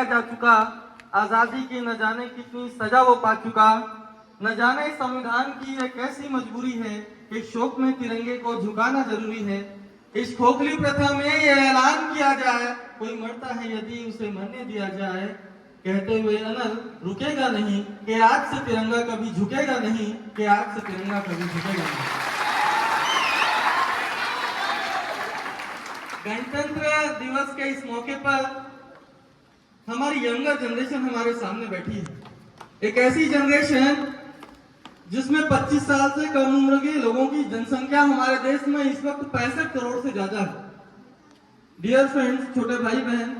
जलाया जा चुका, आजादी की न जाने कितनी सजा वो पा चुका, न जाने संविधान की एक ऐसी मजबूरी है कि शोक में तिरंगे को झुकाना जरूरी है। इस खोखली प्रथा में ये ऐलान किया जाए, कोई मरता है यदि उसे मरने दिया जाए, कहते हुए अनल रुकेगा नहीं कि आज से तिरंगा कभी झुकेगा नहीं, कि आज से तिरंगा कभी झुकेगा नहीं। गणतंत्र दिवस के इस मौके पर हमारी यंगर जनरेशन हमारे सामने बैठी है, एक ऐसी जनरेशन जिसमें 25 साल से कम उम्र के लोगों की जनसंख्या हमारे देश में इस वक्त 65 करोड़ से ज्यादा है। डियर फ्रेंड्स, छोटे भाई बहन,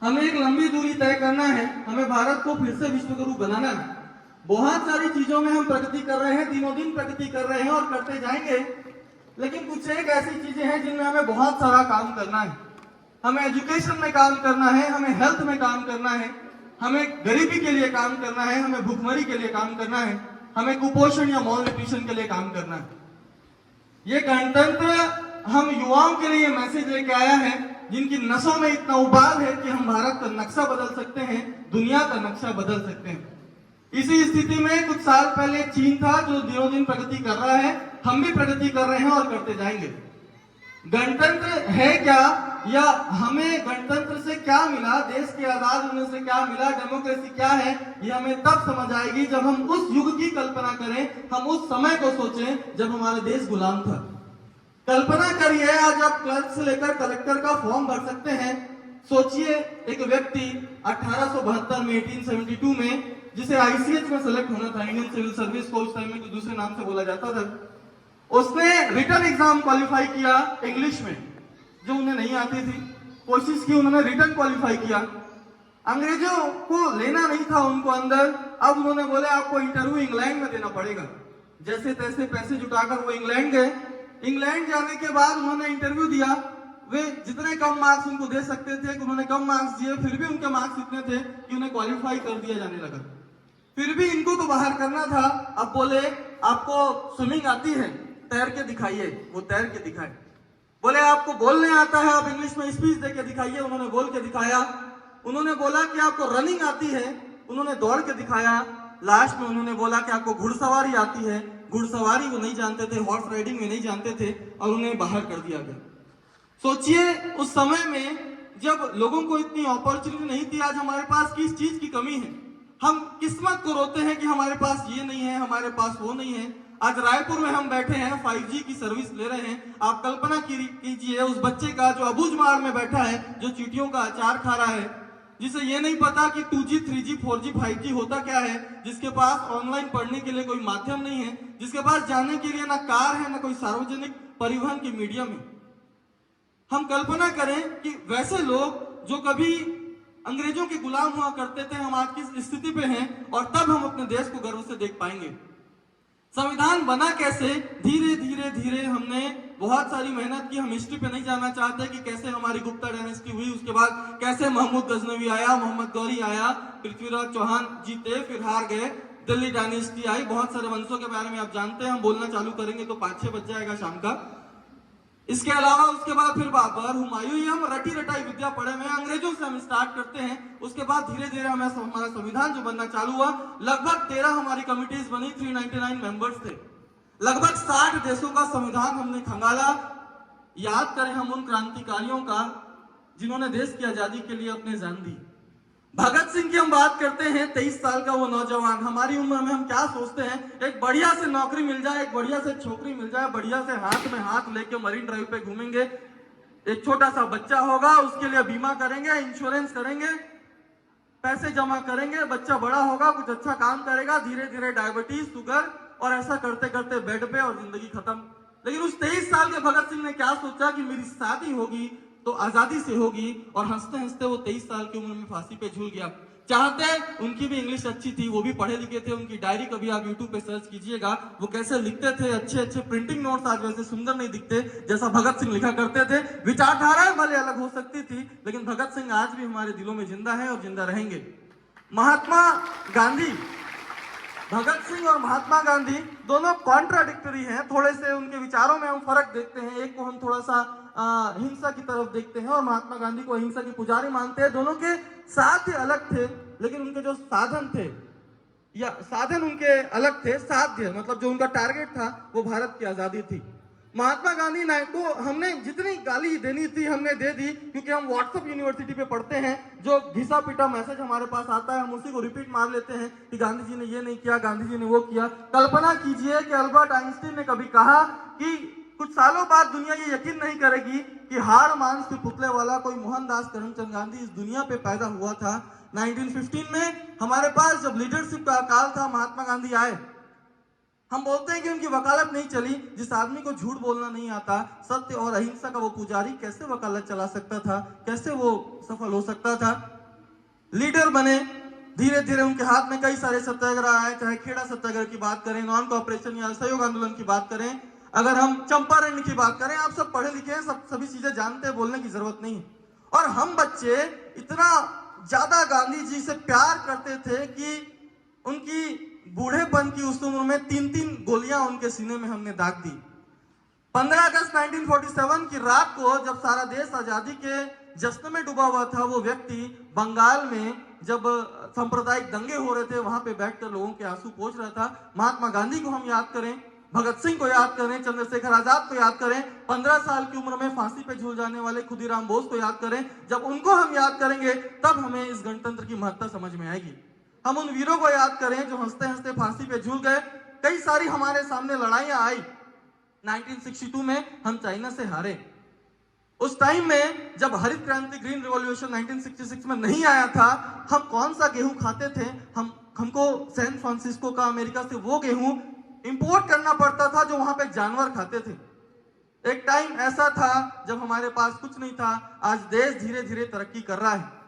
हमें एक लंबी दूरी तय करना है, हमें भारत को फिर से विश्व गुरु बनाना है। बहुत सारी चीजों में हम प्रगति कर रहे हैं, दिनों दिन प्रगति कर रहे हैं और करते जाएंगे, लेकिन कुछ एक ऐसी चीजें हैं जिनमें हमें बहुत सारा काम करना है। हमें एजुकेशन में काम करना है, हमें हेल्थ में काम करना है, हमें गरीबी के लिए काम करना है, हमें भुखमरी के लिए काम करना है, हमें कुपोषण या मॉल न्यूट्रिशन के लिए काम करना है। ये गणतंत्र हम युवाओं के लिए मैसेज लेके आया है, जिनकी नसों में इतना उबाल है कि हम भारत का नक्शा बदल सकते हैं, दुनिया का नक्शा बदल सकते हैं। इसी स्थिति में कुछ साल पहले चीन था जो दिनों दिन प्रगति कर रहा है, हम भी प्रगति कर रहे हैं और करते जाएंगे। गणतंत्र है क्या, या हमें गणतंत्र से क्या मिला, देश के आजाद होने से क्या मिला, डेमोक्रेसी क्या है, ये हमें तब समझ आएगी जब हम उस युग की कल्पना करें, हम उस समय को सोचें जब हमारा देश गुलाम था। कल्पना करिए, आज आप क्लर्क से लेकर कलेक्टर का फॉर्म भर सकते हैं। सोचिए, एक व्यक्ति 1872 में 1872 में जिसे आईसीएच में सेलेक्ट होना था, इंडियन सिविल सर्विस को उस टाइम में कुछ दूसरे नाम से बोला जाता था, उसने रिटन एग्जाम क्वालिफाई किया इंग्लिश में, जो उन्हें नहीं आती थी। कोशिश की, उन्होंने रिटन क्वालिफाई किया। अंग्रेजों को लेना नहीं था उनको अंदर, अब उन्होंने बोले आपको इंटरव्यू इंग्लैंड में देना पड़ेगा। जैसे तैसे पैसे जुटाकर वो इंग्लैंड गए। इंग्लैंड जाने के बाद उन्होंने इंटरव्यू दिया। वे जितने कम मार्क्स उनको दे सकते थे, उन्होंने कम मार्क्स दिए, फिर भी उनके मार्क्स इतने थे कि उन्हें क्वालिफाई कर दिया जाने लगा। फिर भी इनको तो बाहर करना था। अब बोले आपको स्विमिंग आती है, तैर के दिखाइए। वो तैर के दिखाए। बोले आपको बोलने आता है, आप इंग्लिश में स्पीच दे के दिखाइए। उन्होंने बोल के दिखाया। उन्होंने बोला कि आपको रनिंग आती है, उन्होंने दौड़ के दिखाया। लास्ट में उन्होंने बोला कि आपको घुड़सवारी आती है, घुड़सवारी वो नहीं जानते थे, हॉर्स राइडिंग में नहीं जानते थे, और उन्हें बाहर कर दिया गया। सोचिए, उस समय में जब लोगों को इतनी अपॉर्चुनिटी नहीं थी, आज हमारे पास किस चीज की कमी है। हम किस्मत को रोते हैं कि हमारे पास ये नहीं है, हमारे पास वो नहीं है। आज रायपुर में हम बैठे हैं, 5G की सर्विस ले रहे हैं। आप कल्पना कीजिए उस बच्चे का जो अबूझमाड़ में बैठा है, जो चींटियों का अचार खा रहा है, जिसे ये नहीं पता कि 2G, 3G, 4G, 5G होता क्या है, जिसके पास ऑनलाइन पढ़ने के लिए कोई माध्यम नहीं है, जिसके पास जाने के लिए ना कार है, ना कोई सार्वजनिक परिवहन की मीडियम है। हम कल्पना करें कि वैसे लोग जो कभी अंग्रेजों के गुलाम हुआ करते थे, हम आज किस स्थिति पे हैं, और तब हम अपने देश को गर्व से देख पाएंगे। संविधान बना कैसे? धीरे धीरे धीरे हमने बहुत सारी मेहनत की। हम हिस्ट्री पे नहीं जाना चाहते कि कैसे हमारी गुप्ता डायनेस्टी हुई, उसके बाद कैसे महमूद गजनवी आया, मोहम्मद गौरी आया, पृथ्वीराज चौहान जीते फिर हार गए, दिल्ली डायनेस्टी आई। बहुत सारे वंशों के बारे में आप जानते हैं। हम बोलना चालू करेंगे तो 5-6 बज जाएगा शाम का। इसके अलावा उसके बाद फिर बाबर, हुमायूं, ये हम रटी रटाई विद्या पढ़े हुए हैं। अंग्रेजों से हम स्टार्ट करते हैं, उसके बाद धीरे धीरे हमें हमारा संविधान जो बनना चालू हुआ। लगभग 13 हमारी कमिटीज बनी, 399 मेंबर्स थे। लगभग 60 देशों का संविधान हमने खंगाला। याद करें हम उन क्रांतिकारियों का जिन्होंने देश की आजादी के लिए अपने जान दी। भगत सिंह की हम बात करते हैं, 23 साल का वो नौजवान। हमारी उम्र में हम क्या सोचते हैं, एक बढ़िया से नौकरी मिल जाए, एक बढ़िया से छोकरी मिल जाए, बढ़िया से हाथ में हाथ लेके मरीन ड्राइव पे घूमेंगे, एक छोटा सा बच्चा होगा, उसके लिए बीमा करेंगे, इंश्योरेंस करेंगे, पैसे जमा करेंगे, बच्चा बड़ा होगा, कुछ अच्छा काम करेगा, धीरे धीरे डायबिटीज, शुगर, और ऐसा करते करते बेड पे और जिंदगी खत्म। लेकिन उस 23 साल के भगत सिंह ने क्या सोचा कि मेरी शादी होगी तो आजादी से होगी, और हंसते हंसते वो 23 साल की उम्र में फांसी पे झूल गया। चाहते, उनकी भी इंग्लिश अच्छी थी, वो भी पढ़े लिखे थे। उनकी डायरी कभी आप यूट्यूब पे सर्च कीजिएगा, वो कैसे लिखते थे। अच्छे अच्छे प्रिंटिंग नोट्स आज वैसे सुंदर नहीं दिखते जैसा भगत सिंह लिखा करते थे। विचारधाराएं भले अलग हो सकती थी, लेकिन भगत सिंह आज भी हमारे दिलों में जिंदा है और जिंदा रहेंगे। महात्मा गांधी, भगत सिंह और महात्मा गांधी दोनों कॉन्ट्राडिक्टरी हैं। थोड़े से उनके विचारों में हम फर्क देखते हैं। एक को हम थोड़ा सा हिंसा की तरफ देखते हैं और महात्मा गांधी को अहिंसा की पुजारी मानते हैं। दोनों के साथ ही अलग थे, लेकिन उनके जो साधन थे या साधन उनके अलग थे, साध्य मतलब जो उनका टारगेट था वो भारत की आजादी थी। महात्मा गांधी को हमने जितनी गाली देनी थी हमने दे दी, क्योंकि हम व्हाट्सएप यूनिवर्सिटी पे पढ़ते हैं, जो घिसा पिटा मैसेज हमारे पास आता है हम उसी को रिपीट मार लेते हैं कि गांधी जी ने ये नहीं किया, गांधी जी ने वो किया। कल्पना कीजिए कि अल्बर्ट आइंस्टीन ने कभी कहा कि कुछ सालों बाद दुनिया ये यकीन नहीं करेगी कि हाड़ मांस के पुतले वाला कोई मोहनदास करमचंद गांधी इस दुनिया पे पैदा हुआ था। 1915 में हमारे पास जब लीडरशिप का काल था, महात्मा गांधी आए। हम बोलते हैं कि उनकी वकालत नहीं चली। जिस आदमी को झूठ बोलना नहीं आता, सत्य और अहिंसा का वो पुजारी कैसे वकालत चला सकता था, कैसे वो सफल हो सकता था? लीडर बने, धीरे धीरे उनके हाथ में कई सारे सत्याग्रह आए, चाहे खेड़ा सत्याग्रह की बात करें, नॉन कॉपरेशन या असहयोग आंदोलन की बात करें, अगर हम चंपारण की बात करें, आप सब पढ़े लिखे हैं, सभी चीजें जानते हैं, बोलने की जरूरत नहीं है। और हम बच्चे इतना ज्यादा गांधी जी से प्यार करते थे कि उनकी बूढ़ेपन की उस उम्र में 3-3 गोलियां उनके सीने में हमने दाग दी। 15 अगस्त 1947 की रात को जब सारा देश आजादी के जश्न में डूबा हुआ था, वो व्यक्ति बंगाल में जब सांप्रदायिक दंगे हो रहे थे वहां पे बैठकर लोगों के आंसू पोंछ रहा था। महात्मा गांधी को हम याद करें, भगत सिंह को याद करें, चंद्रशेखर आजाद को याद करें, 15 साल की उम्र में फांसी पे झूल जाने वाले खुदीराम बोस को याद करें। जब उनको हम याद करेंगे तब हमें इस गणतंत्र की महत्ता समझ में आएगी। हम उन वीरों को याद करें जो हंसते हंसते फांसी पे झूल गए। कई सारी हमारे सामने लड़ाइयां आई। 1962 में हम चाइना से हारे। उस टाइम में जब हरित क्रांति, ग्रीन रिवॉल्यूशन 1966 में नहीं आया था, हम कौन सा गेहूं खाते थे? हमको सैन फ्रांसिस्को का, अमेरिका से वो गेहूं इंपोर्ट करना पड़ता था जो वहां पे जानवर खाते थे। एक टाइम ऐसा था जब हमारे पास कुछ नहीं था। आज देश धीरे धीरे तरक्की कर रहा है।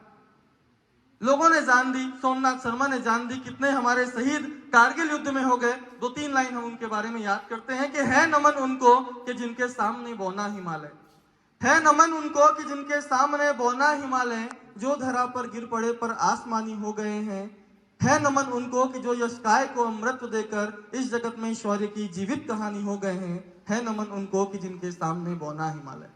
लोगों ने जान दी, सोमनाथ शर्मा ने जान दी, कितने हमारे शहीद कारगिल युद्ध में हो गए। 2-3 लाइन हम उनके बारे में याद करते हैं कि है नमन उनको कि जिनके सामने बौना हिमालय, है नमन उनको कि जिनके सामने बौना हिमालय, जो धरा पर गिर पड़े पर आसमानी हो गए हैं। है नमन उनको कि जो यशकाय को अमृत देकर इस जगत में शौर्य की जीवित कहानी हो गए हैं। है नमन उनको कि जिनके सामने बौना हिमालय।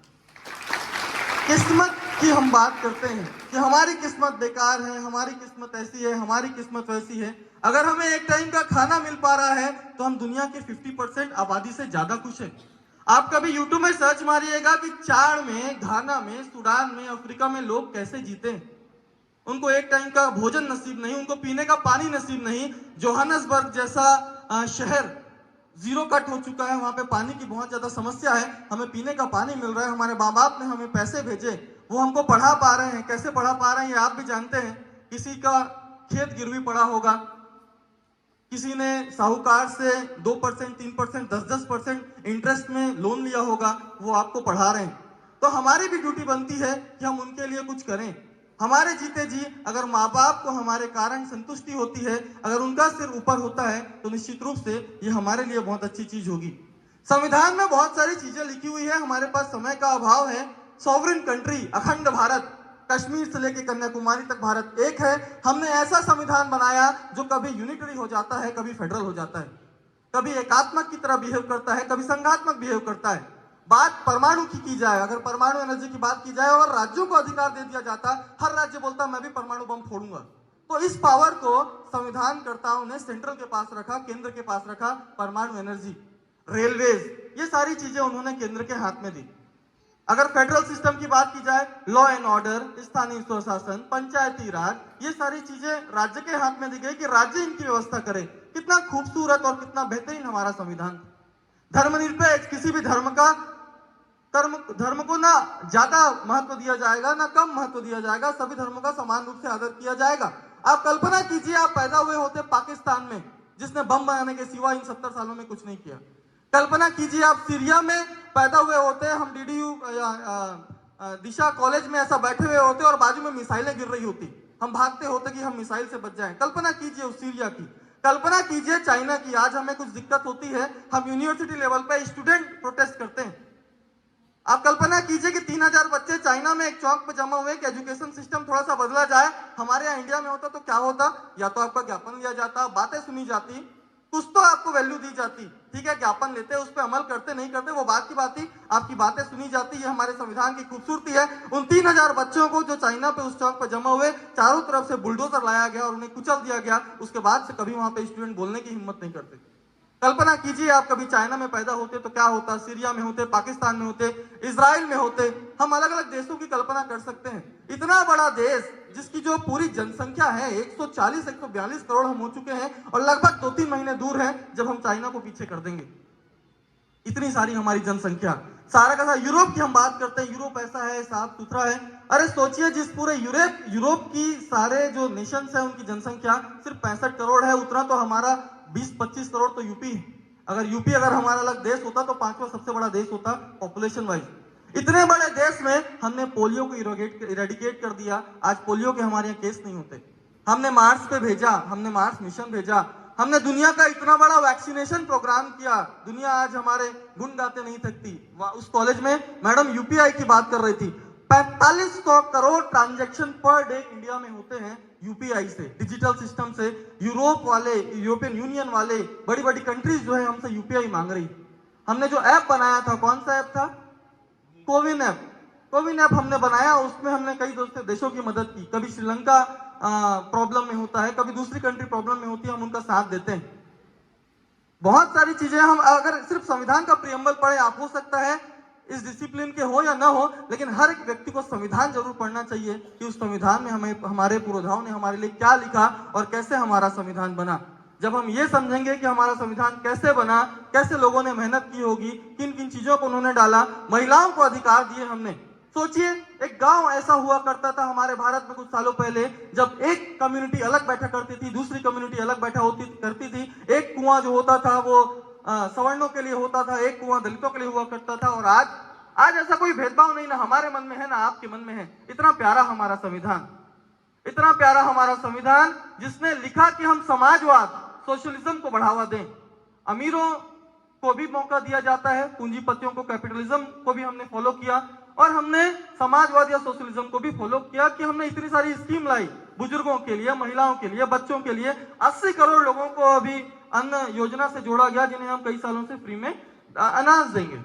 किस्मत की हम बात करते हैं कि हमारी किस्मत बेकार है, हमारी किस्मत ऐसी है, हमारी किस्मत वैसी है। अगर हमें एक टाइम का खाना मिल पा रहा है तो हम दुनिया के 50% आबादी से ज्यादा खुश हैं। आप कभी यूट्यूब में सर्च मारिएगा कि चाड में, घाना में, सूडान में, अफ्रीका में लोग कैसे जीते हैं। उनको एक टाइम का भोजन नसीब नहीं, उनको पीने का पानी नसीब नहीं। जोहानसबर्ग जैसा शहर जीरो कट हो चुका है, वहां पे पानी की बहुत ज्यादा समस्या है। हमें पीने का पानी मिल रहा है, हमारे माँ बाप ने हमें पैसे भेजे, वो हमको पढ़ा पा रहे हैं। कैसे पढ़ा पा रहे हैं ये आप भी जानते हैं। किसी का खेत गिरवी पड़ा होगा, किसी ने साहूकार से 2%, 3%, 10% इंटरेस्ट में लोन लिया होगा, वो आपको पढ़ा रहे हैं। तो हमारी भी ड्यूटी बनती है कि हम उनके लिए कुछ करें। हमारे जीते जी अगर माँ बाप को हमारे कारण संतुष्टि होती है, अगर उनका सिर ऊपर होता है, तो निश्चित रूप से ये हमारे लिए बहुत अच्छी चीज होगी। संविधान में बहुत सारी चीजें लिखी हुई है, हमारे पास समय का अभाव है। सॉवरेन कंट्री, अखंड भारत, कश्मीर से लेकर कन्याकुमारी तक भारत एक है। हमने ऐसा संविधान बनाया जो कभी यूनिटरी हो जाता है, कभी फेडरल हो जाता है, कभी एकात्मक की तरह बिहेव करता है, कभी संघात्मक बिहेव करता है। बात परमाणु की जाए, अगर परमाणु एनर्जी की बात की जाए और राज्यों को अधिकार दे दिया जाता, हर राज्य बोलता मैं भी परमाणु बम फोड़ूंगा। तो इस पावर को संविधानकर्ताओं ने सेंट्रल के पास रखा, केंद्र के पास रखा। परमाणु एनर्जी, रेलवेज, ये सारी चीजें उन्होंने केंद्र के हाथ में दी। अगर फेडरल सिस्टम की बात की जाए, लॉ एंड ऑर्डर, स्थानीय स्वशासन, पंचायती राज, ये सारी चीजें राज्य के हाथ में दी गई कि राज्य इनकी व्यवस्था करे। कितना खूबसूरत और कितना बेहतरीन हमारा संविधान। धर्मनिरपेक्ष, किसी भी धर्म को ना ज्यादा महत्व दिया जाएगा ना कम महत्व दिया जाएगा, सभी धर्मों का समान रूप से आदर किया जाएगा। आप कल्पना कीजिए, आप पैदा हुए होते पाकिस्तान में, जिसने बम बनाने के सिवा इन 70 सालों में कुछ नहीं किया। कल्पना कीजिए आप सीरिया में पैदा हुए होते, हम डीडीयू दिशा कॉलेज में ऐसा बैठे हुए होते और बाजू में मिसाइलें गिर रही होती, हम भागते होते कि हम मिसाइल से बच जाएं। कल्पना कीजिए उस सीरिया की, कल्पना कीजिए चाइना की। आज हमें कुछ दिक्कत होती है, हम यूनिवर्सिटी लेवल पे स्टूडेंट प्रोटेस्ट करते हैं। आप कल्पना कीजिए कि 3000 बच्चे चाइना में एक चौक पे जमा हुए कि एजुकेशन सिस्टम थोड़ा सा बदला जाए। हमारे यहाँ इंडिया में होता तो क्या होता? या तो आपका ज्ञापन लिया जाता, बातें सुनी जाती, कुछ तो आपको वैल्यू दी जाती। ठीक है, ज्ञापन लेते, उस पर अमल करते नहीं करते वो बात की बात थी, आपकी बातें सुनी जाती। ये हमारे संविधान की खूबसूरती है। उन 3000 बच्चों को जो चाइना पे उस चौक पे जमा हुए, चारों तरफ से बुलडोजर लाया गया और उन्हें कुचल दिया गया, उसके बाद से कभी वहां पे स्टूडेंट बोलने की हिम्मत नहीं करते। कल्पना कीजिए आप कभी चाइना में पैदा होते तो क्या होता, सीरिया में होते, पाकिस्तान में होते, इजराइल में होते। हम अलग अलग देशों की कल्पना कर सकते हैं। इतना बड़ा देश जिसकी जो पूरी जनसंख्या है 140-142 करोड़ हम हो चुके हैं और लगभग 2-3 महीने दूर है जब हम चाइना को पीछे कर देंगे। इतनी सारी हमारी जनसंख्या, सारा का सारा यूरोप की हम बात करते हैं, यूरोप ऐसा है, साफ सुथरा है। अरे सोचिए, जिस पूरे यूरोप की सारे जो नेशंस है उनकी जनसंख्या सिर्फ 65 करोड़ है, उतना तो हमारा 20-25 करोड़ तो यूपी है। अगर यूपी अगर हमारा अलग देश होता तो 5वां सबसे बड़ा देश होता पॉपुलेशन वाइज। इतने बड़े देश में हमने पोलियो को इरेडिकेट कर दिया। आज पोलियो के हमारे यहाँ केस नहीं होते। हमने मार्स पे भेजा, हमने मार्स मिशन भेजा, हमने दुनिया का इतना बड़ा वैक्सीनेशन प्रोग्राम किया। दुनिया आज हमारे गुण गाते नहीं थकती। उस कॉलेज में मैडम यूपीआई की बात कर रही थी। 4500 crore transaction per day India में होते हैं यूपीआई से, डिजिटल सिस्टम से। यूरोप वाले, यूरोपियन यूनियन वाले, बड़ी बड़ी कंट्रीज जो है हमसे यूपीआई मांग रही। हमने जो ऐप बनाया था, कौन सा ऐप था? कोविन ऐप। कोविन ऐप हमने बनाया, उसमें हमने कई देशों की मदद की। कभी श्रीलंका प्रॉब्लम में होता है, कभी दूसरी कंट्री प्रॉब्लम में होती है, हम उनका साथ देते हैं। बहुत सारी चीजें हम अगर सिर्फ संविधान का प्रियम्बल पढ़े, आप हो सकता है इस डिसिप्लिन के हो या ना हो, लेकिन हर एक व्यक्ति को संविधान जरूर पढ़ना चाहिए कि उस संविधान में हमें हमारे पूर्वजाओं ने हमारे लिए क्या लिखा और कैसे हमारा संविधान बना। जब हम ये समझेंगे कि हमारा संविधान कैसे बना, कैसे लोगों ने मेहनत की होगी, किन किन चीजों को उन्होंने डाला, महिलाओं को अधिकार दिए हमने। सोचिए, एक गांव ऐसा हुआ करता था हमारे भारत में कुछ सालों पहले, जब एक कम्युनिटी अलग बैठा करती थी, दूसरी कम्युनिटी अलग बैठा करती थी। एक कुआं जो होता था वो सवर्णों के लिए होता था, एक कुआं दलितों के लिए हुआ करता था। और आज ऐसा कोई भेदभाव नहीं, ना हमारे मन में है ना आपके मन में है। इतना प्यारा हमारा संविधान, इतना प्यारा हमारा संविधान, जिसने लिखा कि हम समाजवाद, सोशलिज्म को बढ़ावा दें। अमीरों को भी मौका दिया जाता है, पूंजीपतियों को, कैपिटलिज्म को भी हमने फॉलो किया, और हमने समाजवाद या सोशलिज्म को भी फॉलो किया कि हमने इतनी सारी स्कीम लाई बुजुर्गों के लिए, महिलाओं के लिए, बच्चों के लिए। 80 करोड़ लोगों को अभी अन्न योजना से जोड़ा गया, जिन्हें हम कई सालों से फ्री में अनाज देंगे।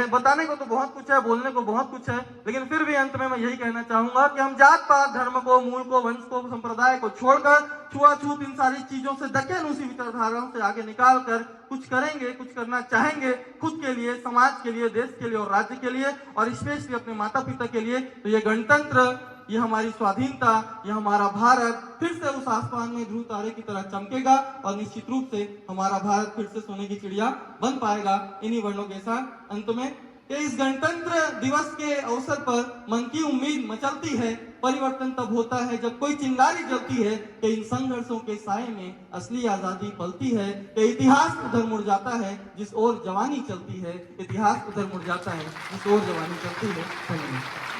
बताने को तो बहुत कुछ है, बोलने को बहुत कुछ है, लेकिन फिर भी अंत में मैं यही कहना चाहूंगा कि हम जात पात, धर्म को, मूल को, वंश को, संप्रदाय को छोड़कर छुआछूत इन सारी चीजों से, दकियानूसी विचारधाराओं से आगे निकाल कर कुछ करेंगे, कुछ करना चाहेंगे खुद के लिए, समाज के लिए, देश के लिए और राज्य के लिए, और स्पेशली अपने माता पिता के लिए। तो ये गणतंत्र, ये हमारी स्वाधीनता, ये हमारा भारत फिर से उस आसमान में ध्रुव तारे की तरह चमकेगा और निश्चित रूप से हमारा भारत फिर से सोने की चिड़िया बन पाएगा। इन्हीं वर्णों के साथ अंत में इस गणतंत्र दिवस के अवसर पर मन की उम्मीद मचलती है। परिवर्तन तब होता है जब कोई चिंगारी जलती है कि इन संघर्षों के साए में असली आजादी पलती है, कि इतिहास उधर मुड़ जाता है जिस ओर जवानी चलती है, इतिहास उधर मुड़ जाता है जिस ओर जवानी चलती है। धन्यवाद।